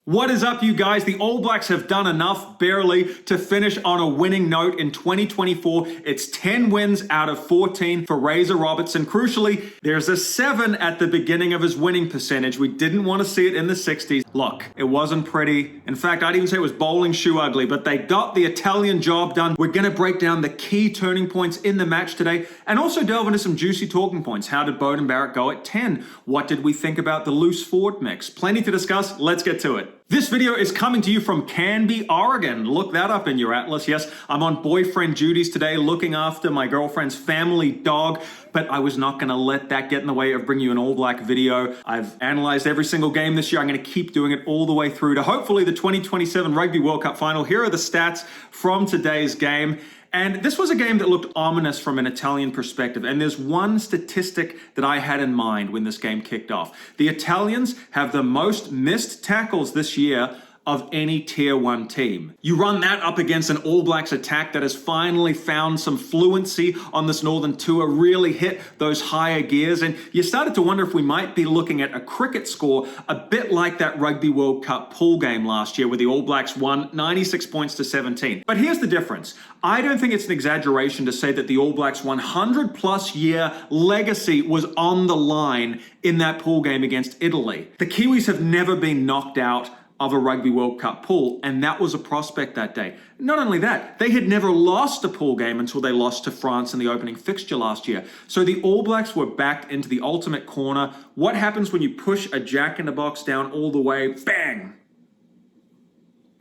What is up, you guys? The All Blacks have done enough, barely, to finish on a winning note in 2024. It's 10 wins out of 14 for Razor Robertson. Crucially, there's a 7 at the beginning of his winning percentage. We didn't want to see it in the 60s. Look, it wasn't pretty. In fact, I'd even say it was bowling shoe ugly, but they got the Italian job done. We're going to break down the key turning points in the match today and also delve into some juicy talking points. How did Beauden Barrett go at 10? What did we think about the loose forward mix? Plenty to discuss. Let's get to it. This video is coming to you from Canby, Oregon. Look that up in your atlas. Yes, I'm on boyfriend duties today looking after my girlfriend's family dog, but I was not going to let that get in the way of bringing you an All Black video. I've analyzed every single game this year. I'm going to keep doing it all the way through to hopefully the 2027 Rugby World Cup final. Here are the stats from today's game. And this was a game that looked ominous from an Italian perspective. And there's one statistic that I had in mind when this game kicked off. The Italians have the most missed tackles this year of any Tier 1 team. You run that up against an All Blacks attack that has finally found some fluency on this Northern Tour, really hit those higher gears, and you started to wonder if we might be looking at a cricket score a bit like that Rugby World Cup pool game last year where the All Blacks won 96 points to 17. But here's the difference. I don't think it's an exaggeration to say that the All Blacks' 100-plus year legacy was on the line in that pool game against Italy. The Kiwis have never been knocked out of a Rugby World Cup pool, and that was a prospect that day. Not only that, they had never lost a pool game until they lost to France in the opening fixture last year. So the All Blacks were backed into the ultimate corner. What happens when you push a jack-in-the-box down all the way? Bang!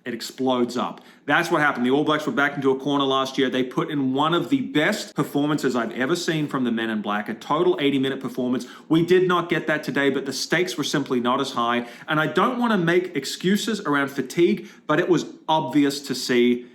It explodes up. That's what happened. The All Blacks were back into a corner last year. They put in one of the best performances I've ever seen from the men in black, a total 80-minute performance. We did not get that today, but the stakes were simply not as high. And I don't want to make excuses around fatigue, but it was obvious to see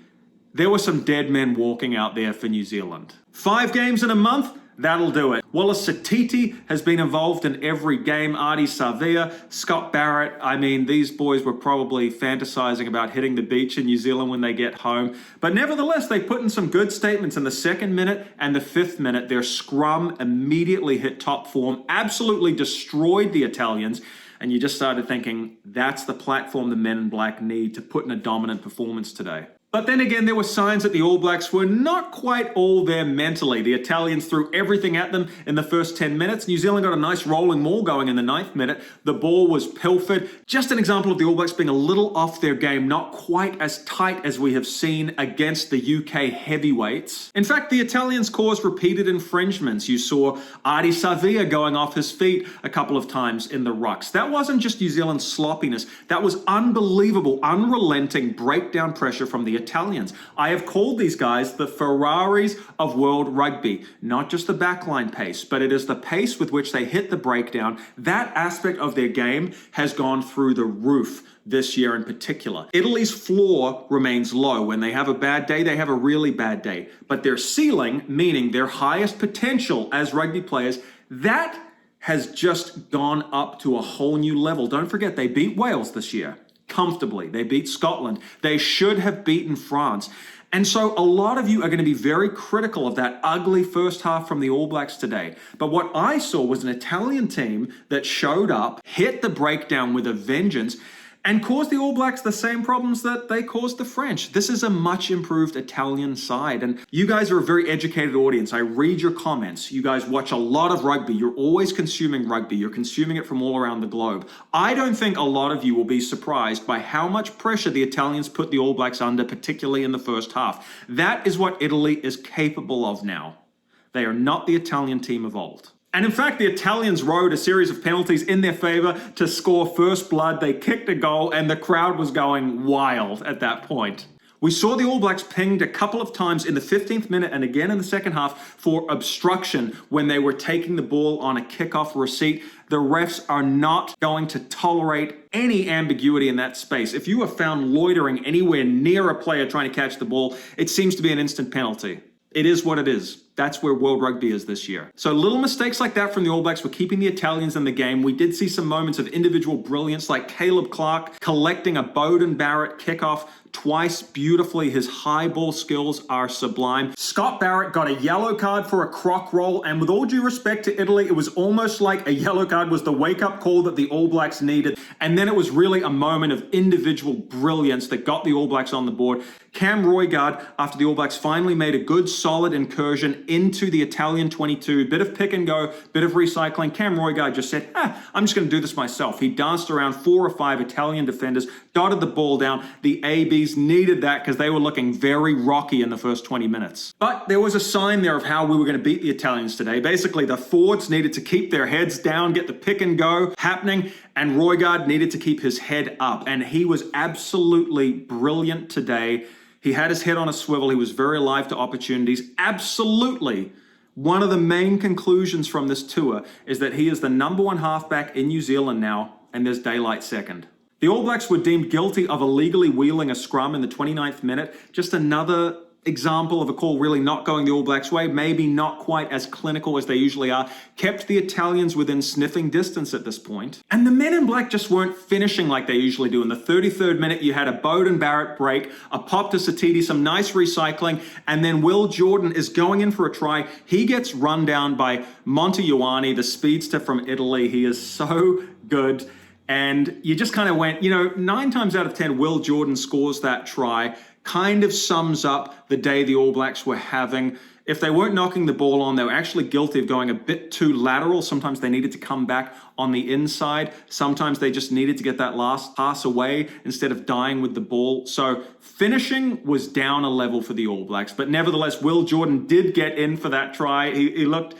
there were some dead men walking out there for New Zealand. 5 games in a month? That'll do it. Wallace Satiti has been involved in every game. Artie Savia, Scott Barrett. I mean, these boys were probably fantasizing about hitting the beach in New Zealand when they get home. But nevertheless, they put in some good statements in the 2nd minute and the 5th minute. Their scrum immediately hit top form, absolutely destroyed the Italians. And you just started thinking, that's the platform the men in black need to put in a dominant performance today. But then again, there were signs that the All Blacks were not quite all there mentally. The Italians threw everything at them in the first 10 minutes. New Zealand got a nice rolling maul going in the 9th minute. The ball was pilfered. Just an example of the All Blacks being a little off their game, not quite as tight as we have seen against the UK heavyweights. In fact, the Italians caused repeated infringements. You saw Artie Savia going off his feet a couple of times in the rucks. That wasn't just New Zealand's sloppiness. That was unbelievable, unrelenting breakdown pressure from the Italians. I have called these guys the Ferraris of world rugby, not just the backline pace, but it is the pace with which they hit the breakdown. That aspect of their game has gone through the roof this year in particular. Italy's floor remains low. When they have a bad day, they have a really bad day. But their ceiling, meaning their highest potential as rugby players, that has just gone up to a whole new level. Don't forget, they beat Wales this year. Comfortably. They beat Scotland. They should have beaten France. And so a lot of you are going to be very critical of that ugly first half from the All Blacks today. But what I saw was an Italian team that showed up, hit the breakdown with a vengeance, and caused the All Blacks the same problems that they caused the French. This is a much improved Italian side. And you guys are a very educated audience. I read your comments. You guys watch a lot of rugby. You're always consuming rugby. You're consuming it from all around the globe. I don't think a lot of you will be surprised by how much pressure the Italians put the All Blacks under, particularly in the first half. That is what Italy is capable of now. They are not the Italian team of old. And in fact, the Italians rode a series of penalties in their favor to score first blood. They kicked a goal and the crowd was going wild at that point. We saw the All Blacks pinged a couple of times in the 15th minute and again in the second half for obstruction when they were taking the ball on a kickoff receipt. The refs are not going to tolerate any ambiguity in that space. If you are found loitering anywhere near a player trying to catch the ball, it seems to be an instant penalty. It is what it is. That's where World Rugby is this year. So little mistakes like that from the All Blacks were keeping the Italians in the game. We did see some moments of individual brilliance like Caleb Clark collecting a Beauden Barrett kickoff twice beautifully. His high ball skills are sublime. Scott Barrett got a yellow card for a crock roll, and with all due respect to Italy, it was almost like a yellow card was the wake-up call that the All Blacks needed, and then it was really a moment of individual brilliance that got the All Blacks on the board. Cam Roigard, after the All Blacks finally made a good, solid incursion into the Italian 22, bit of pick and go, bit of recycling, Cam Roigard just said, I'm just going to do this myself. He danced around 4 or 5 Italian defenders, dotted the ball down. The ABs needed that because they were looking very rocky in the first 20 minutes. But there was a sign there of how we were going to beat the Italians today. Basically, the forwards needed to keep their heads down, get the pick and go happening, and Roigard needed to keep his head up. And he was absolutely brilliant today. He had his head on a swivel. He was very alive to opportunities. Absolutely. One of the main conclusions from this tour is that he is the #1 halfback in New Zealand now, and there's daylight second. The All Blacks were deemed guilty of illegally wheeling a scrum in the 29th minute. Just another example of a call really not going the All Blacks' way, maybe not quite as clinical as they usually are, kept the Italians within sniffing distance at this point. And the men in black just weren't finishing like they usually do. In the 33rd minute, you had a Beauden Barrett break, a pop to Satiti, some nice recycling, and then Will Jordan is going in for a try. He gets run down by Monte Ioane, the speedster from Italy. He is so good. And you just kind of went, 9 times out of 10, Will Jordan scores that try. Kind of sums up the day the All Blacks were having. If they weren't knocking the ball on, they were actually guilty of going a bit too lateral. Sometimes they needed to come back on the inside. Sometimes they just needed to get that last pass away instead of dying with the ball. So finishing was down a level for the All Blacks. But nevertheless, Will Jordan did get in for that try. He looked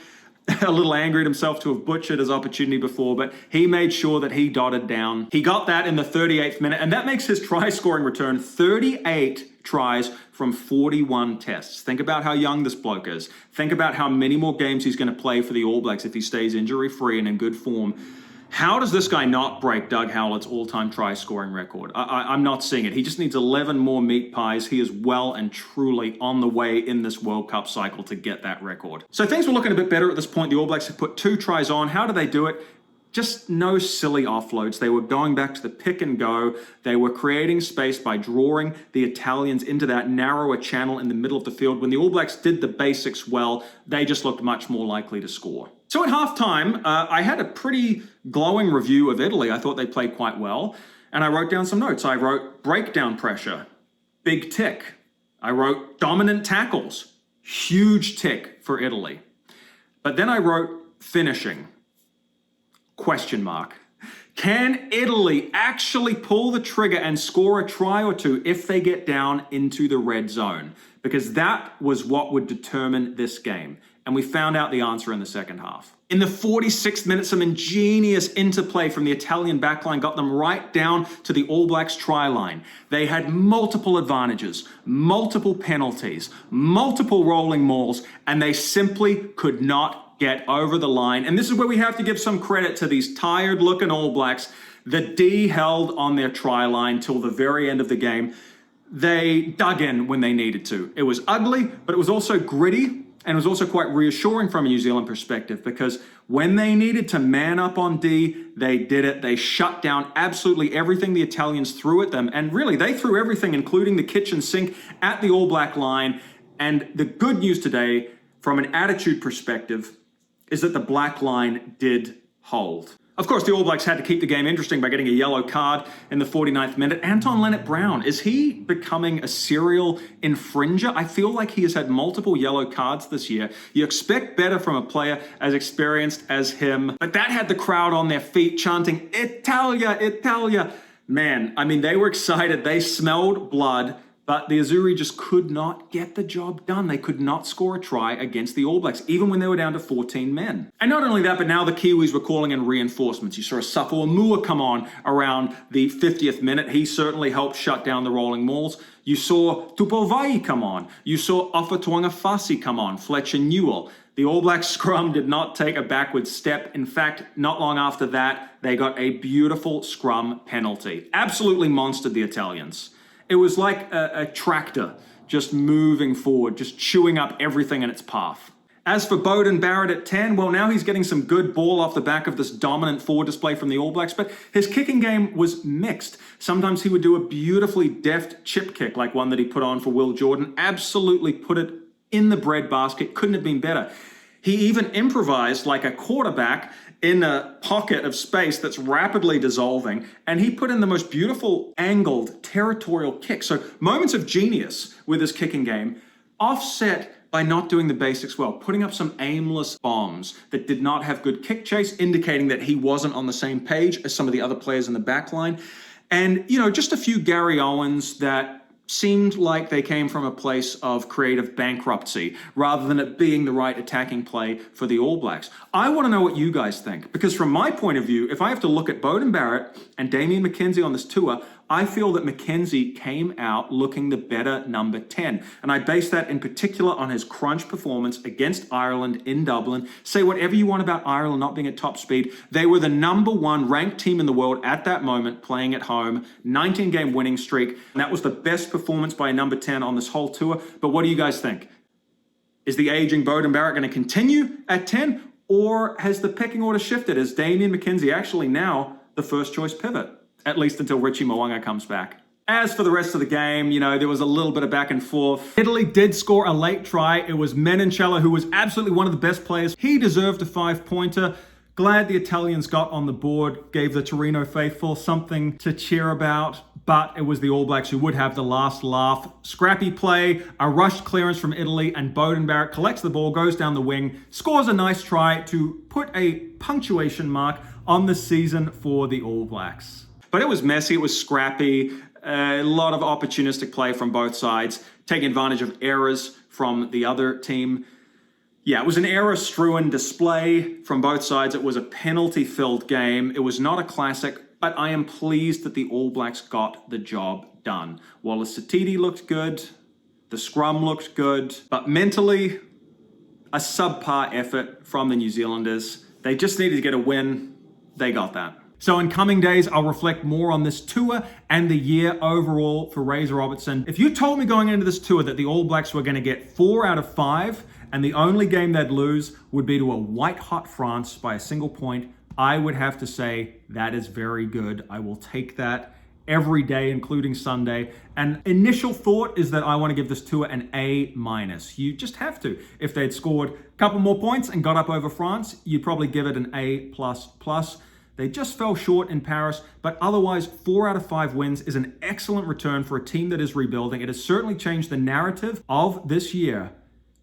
a little angry at himself to have butchered his opportunity before, but he made sure that he dotted down. He got that in the 38th minute, and that makes his try-scoring return 38 tries from 41 tests. Think about how young this bloke is. Think about how many more games he's going to play for the All Blacks if he stays injury-free and in good form. How does this guy not break Doug Howlett's all-time try-scoring record? I'm not seeing it. He just needs 11 more meat pies. He is well and truly on the way in this World Cup cycle to get that record. So things were looking a bit better at this point. The All Blacks had put 2 tries on. How do they do it? Just no silly offloads. They were going back to the pick and go. They were creating space by drawing the Italians into that narrower channel in the middle of the field. When the All Blacks did the basics well, they just looked much more likely to score. So at halftime, I had a pretty glowing review of Italy. I thought they played quite well. And I wrote down some notes. I wrote breakdown pressure, big tick. I wrote dominant tackles, huge tick for Italy. But then I wrote finishing, question mark. Can Italy actually pull the trigger and score a try or two if they get down into the red zone? Because that was what would determine this game. And we found out the answer in the second half. In the 46th minute, some ingenious interplay from the Italian backline got them right down to the All Blacks try line. They had multiple advantages, multiple penalties, multiple rolling mauls, and they simply could not get over the line. And this is where we have to give some credit to these tired-looking All Blacks. The D held on their try line till the very end of the game. They dug in when they needed to. It was ugly, but it was also gritty. And it was also quite reassuring from a New Zealand perspective because when they needed to man up on D, they did it. They shut down absolutely everything the Italians threw at them. And really, they threw everything, including the kitchen sink, at the All Black line. And the good news today, from an attitude perspective, is that the black line did hold. Of course, the All Blacks had to keep the game interesting by getting a yellow card in the 49th minute. Anton Leonard-Brown, is he becoming a serial infringer? I feel like he has had multiple yellow cards this year. You expect better from a player as experienced as him, but that had the crowd on their feet chanting, Italia, Italia. Man, I mean, they were excited. They smelled blood. But the Azzurri just could not get the job done. They could not score a try against the All Blacks, even when they were down to 14 men. And not only that, but now the Kiwis were calling in reinforcements. You saw Safo Amua come on around the 50th minute. He certainly helped shut down the rolling mauls. You saw Tupovai come on. You saw Ofatuanga-Fasi come on, Fletcher Newell. The All Black scrum did not take a backward step. In fact, not long after that, they got a beautiful scrum penalty. Absolutely monstered the Italians. It was like a tractor just moving forward, just chewing up everything in its path. As for Beauden Barrett at 10, well, now he's getting some good ball off the back of this dominant forward display from the All Blacks, but his kicking game was mixed. Sometimes he would do a beautifully deft chip kick, like one that he put on for Will Jordan, absolutely put it in the breadbasket, couldn't have been better. He even improvised like a quarterback in a pocket of space that's rapidly dissolving, and he put in the most beautiful angled territorial kick. So moments of genius with his kicking game, offset by not doing the basics well, putting up some aimless bombs that did not have good kick chase, indicating that he wasn't on the same page as some of the other players in the back line. And, just a few Gary Owens that seemed like they came from a place of creative bankruptcy rather than it being the right attacking play for the All Blacks. I want to know what you guys think, because from my point of view, if I have to look at Beauden Barrett and Damian McKenzie on this tour, I feel that McKenzie came out looking the better number 10. And I base that in particular on his crunch performance against Ireland in Dublin. Say whatever you want about Ireland not being at top speed. They were the number 1 ranked team in the world at that moment, playing at home, 19-game winning streak. And that was the best performance by a number 10 on this whole tour. But what do you guys think? Is the aging Beauden Barrett going to continue at 10? Or has the pecking order shifted? Is Damian McKenzie actually now the first choice pivot? At least until Richie Mo'unga comes back. As for the rest of the game, there was a little bit of back and forth. Italy did score a late try. It was Menencella, who was absolutely one of the best players. He deserved a 5-pointer. Glad the Italians got on the board, gave the Torino faithful something to cheer about, but it was the All Blacks who would have the last laugh. Scrappy play, a rushed clearance from Italy, and Beauden Barrett collects the ball, goes down the wing, scores a nice try to put a punctuation mark on the season for the All Blacks. But it was messy, it was scrappy, a lot of opportunistic play from both sides, taking advantage of errors from the other team. Yeah, it was an error-strewn display from both sides. It was a penalty-filled game. It was not a classic, but I am pleased that the All Blacks got the job done. Wallace Satiti looked good, the scrum looked good, but mentally, a subpar effort from the New Zealanders. They just needed to get a win. They got that. So in coming days, I'll reflect more on this tour and the year overall for Razor Robertson. If you told me going into this tour that the All Blacks were going to get 4 out of 5 and the only game they'd lose would be to a white-hot France by a single point, I would have to say that is very good. I will take that every day, including Sunday. And initial thought is that I want to give this tour an A-. You just have to. If they'd scored a couple more points and got up over France, you'd probably give it an A++. They just fell short in Paris, but otherwise 4 out of 5 wins is an excellent return for a team that is rebuilding. It has certainly changed the narrative of this year,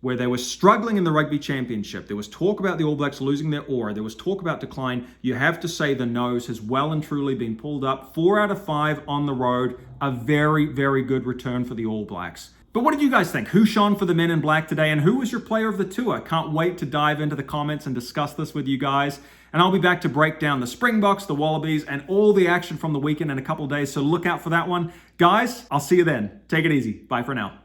where they were struggling in the Rugby Championship. There was talk about the All Blacks losing their aura. There was talk about decline. You have to say the nose has well and truly been pulled up. 4 out of 5 on the road. A very, very good return for the All Blacks. But what did you guys think? Who shone for the Men in Black today, and who was your player of the tour? Can't wait to dive into the comments and discuss this with you guys. And I'll be back to break down the Springboks, the Wallabies, and all the action from the weekend in a couple of days, so look out for that one. Guys, I'll see you then. Take it easy. Bye for now.